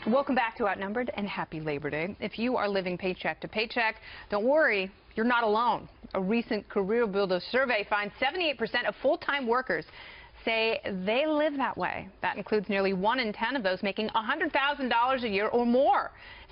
Welcome back to Outnumbered, and happy Labor Day. If you are living paycheck to paycheck, don't worry, you're not alone. A recent Career Builder survey finds 78% of full-time workers say they live that way. That includes nearly 1 in 10 of those making $100,000 a year or more.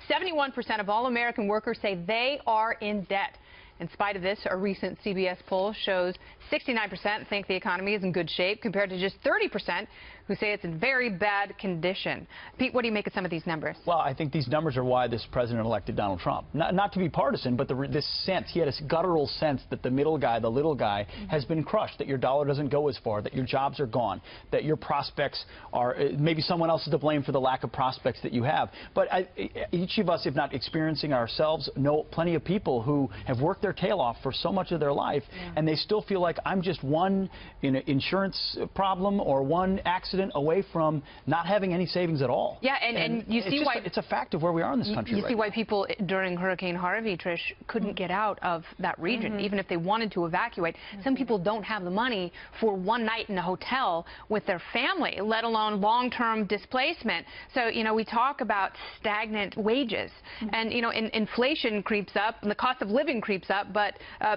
71% of all American workers say they are in debt. In spite of this, a recent CBS poll shows 69% think the economy is in good shape, compared to just 30% who say it's in very bad condition. Pete, what do you make of some of these numbers? Well, I think these numbers are why this president elected Donald Trump. Not to be partisan, but this sense, he had a guttural sense that the middle guy, the little guy, has been crushed, that your dollar doesn't go as far, that your jobs are gone, that your prospects are, maybe someone else is to blame for the lack of prospects that you have. But each of us, if not experiencing ourselves, know plenty of people who have worked their tail off for so much of their life, and they still feel like I'm just one insurance problem or one accident away from not having any savings at all. Yeah, and you see why it's a fact of where we are in this country. You see why people during Hurricane Harvey, Trish, couldn't get out of that region, even if they wanted to evacuate. Some people don't have the money for one night in a hotel with their family, let alone long-term displacement. So, you know, we talk about stagnant wages, and, you know, inflation creeps up and the cost of living creeps up, but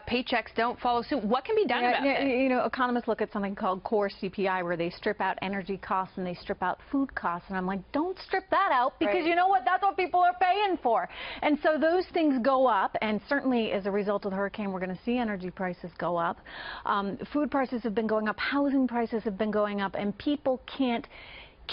paychecks don't follow suit. What can be done about this? You know, economists look at something called core CPI, where they strip out energy costs and they strip out food costs, and I'm like, don't strip that out, because you know what, that's what people are paying for. And so those things go up, and certainly as a result of the hurricane, we're going to see energy prices go up. Food prices have been going up, housing prices have been going up, and people can't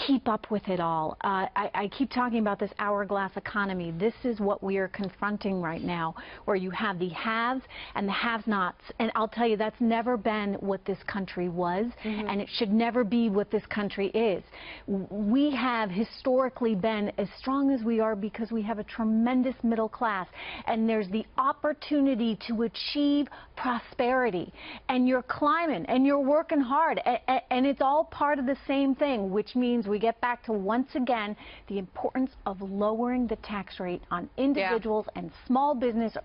keep up with it all. I keep talking about this hourglass economy. This is what we are confronting right now, where you have the haves and the have-nots. And I'll tell you, that's never been what this country was, and it should never be what this country is. We have historically been as strong as we are because we have a tremendous middle class, and there's the opportunity to achieve prosperity. And you're climbing, and you're working hard, and it's all part of the same thing, which means we get back to, once again, the importance of lowering the tax rate on individuals and small business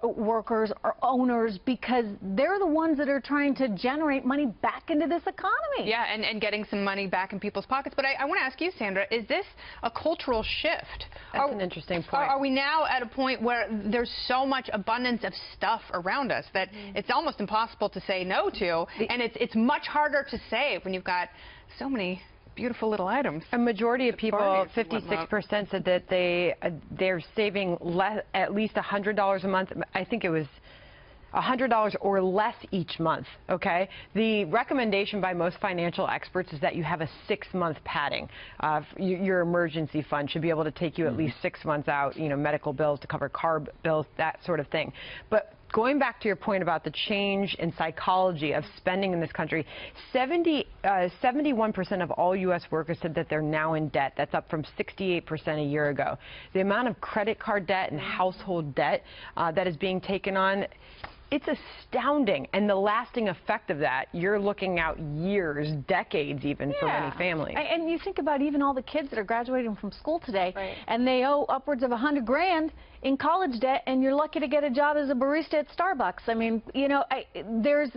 workers or owners, because they're the ones that are trying to generate money back into this economy. Yeah, and getting some money back in people's pockets. But I want to ask you, Sandra, is this a cultural shift? That's an interesting point. Are we now at a point where there's so much abundance of stuff around us that it's almost impossible to say no to, and it's much harder to save when you've got so many beautiful little items? A majority of people, 56%, said that they're saving at least $100 a month. I think it was $100 or less each month, okay? The recommendation by most financial experts is that you have a 6-month padding. Your emergency fund should be able to take you at least 6 months out, you know, medical bills to cover car bills, that sort of thing. But going back to your point about the change in psychology of spending in this country, 71% of all U.S. workers said that they're now in debt. That's up from 68% a year ago. The amount of credit card debt and household debt that is being taken on, it's astounding, and the lasting effect of that, you're looking out years, decades even, for many families. And you think about even all the kids that are graduating from school today, and they owe upwards of $100 grand in college debt, and you're lucky to get a job as a barista at Starbucks. I mean, you know, there's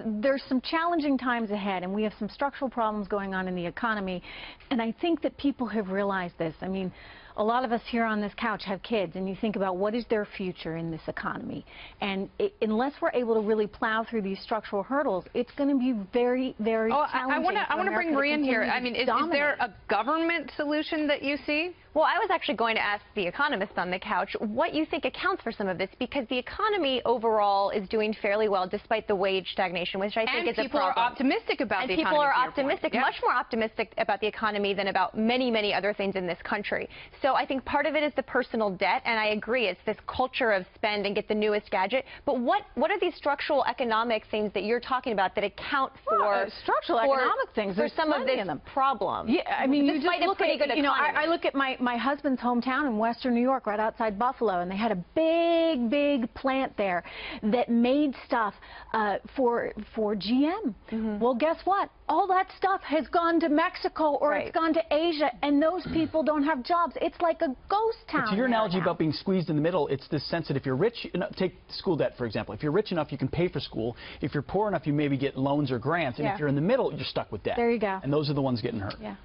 some challenging times ahead, and we have some structural problems going on in the economy, and I think that people have realized this. I mean, a lot of us here on this couch have kids, and you think about what is their future in this economy. And unless we're able to really plow through these structural hurdles, it's going to be very, very challenging. I want to bring Maria in here. I mean, is there a government solution that you see? Well, I was actually going to ask the economist on the couch what you think accounts for some of this, because the economy overall is doing fairly well despite the wage stagnation, which I think is a problem. And people are optimistic about the economy. And people are optimistic, much more optimistic about the economy than about many, many other things in this country. So I think part of it is the personal debt, and I agree, it's this culture of spend and get the newest gadget. But what are these structural economic things that you're talking about that account for structural economic things? For some of this problem? Yeah, I mean, you just look at, you know, I look at my husband's hometown in Western New York, right outside Buffalo, and they had a big plant there that made stuff for GM. Well, guess what? All that stuff has gone to Mexico, or it's gone to Asia, and those people don't have jobs. It's like a ghost town. But to your analogy about being squeezed in the middle, it's this sense that if you're rich enough, take school debt, for example. If you're rich enough, you can pay for school. If you're poor enough, you maybe get loans or grants. And if you're in the middle, you're stuck with debt. There you go. And those are the ones getting hurt. Yeah.